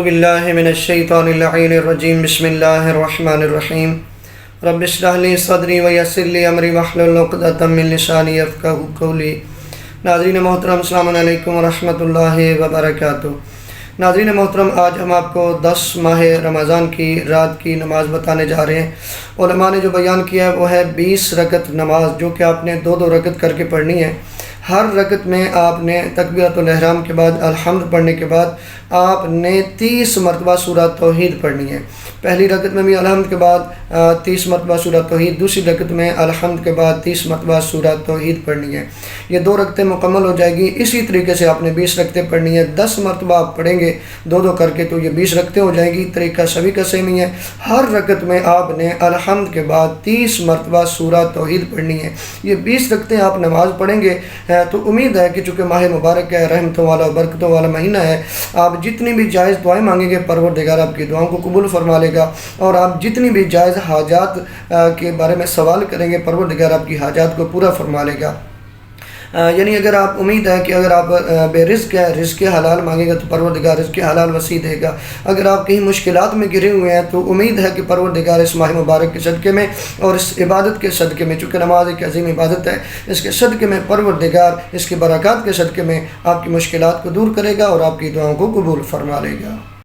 باللہ من الشیطان اللعین الرجیم بسم اللہ الرحمن الرحیم رب اشرح لی صدری ویسر لی امری واحلل عقدۃ من لسانی یفقہوا قولی۔ ناظرین محترم السلام علیکم ورحمۃ اللہ وبرکاتہ۔ ناظرین محترم، آج ہم آپ کو 10 ماہ رمضان کی رات کی نماز بتانے جا رہے ہیں۔ علماء نے جو بیان کیا ہے وہ ہے 20 رکعت نماز، جو کہ آپ نے 2 رکعت کر کے پڑھنی ہے۔ ہر رکعت میں آپ نے تکبیرۃ الاحرام کے بعد الحمد پڑھنے کے بعد آپ نے 30 مرتبہ سورہ توحید پڑھنی ہے۔ پہلی رکعت میں بھی الحمد کے بعد 30 مرتبہ سورہ توحید، دوسری رکعت میں الحمد کے بعد 30 مرتبہ سورہ توحید پڑھنی ہے۔ یہ 2 رکعتیں مکمل ہو جائے گی۔ اسی طریقے سے آپ نے 20 رکعتیں پڑھنی ہے۔ 10 مرتبہ آپ پڑھیں گے 2 کر کے تو یہ 20 رکعتیں ہو جائیں گی۔ طریقہ سبھی کا سیم ہی ہے۔ ہر رکعت میں آپ نے الحمد کے بعد 30 مرتبہ سورہ توحید پڑھنی ہے۔ یہ 20 رکعتیں آپ نماز پڑھیں گے تو امید ہے کہ چونکہ ماہ مبارک ہے، رحمتوں والا برکتوں والا مہینہ ہے، آپ جتنی بھی جائز دعائیں مانگیں گے پروردگار آپ کی دعاؤں کو قبول فرما لے گا، اور آپ جتنی بھی جائز حاجات کے بارے میں سوال کریں گے پروردگار آپ کی حاجات کو پورا فرما لے گا۔ یعنی اگر آپ امید ہے کہ اگر آپ بے رزق ہے، رزق حلال مانگے گا تو پروردگار رزق حلال وسیع دے گا۔ اگر آپ کہیں مشکلات میں گرے ہوئے ہیں تو امید ہے کہ پروردگار اس ماہ مبارک کے صدقے میں اور اس عبادت کے صدقے میں، چونکہ نماز ایک عظیم عبادت ہے، اس کے صدقے میں پروردگار اس کی برکات کے صدقے میں آپ کی مشکلات کو دور کرے گا اور آپ کی دعاؤں کو قبول فرما لے گا۔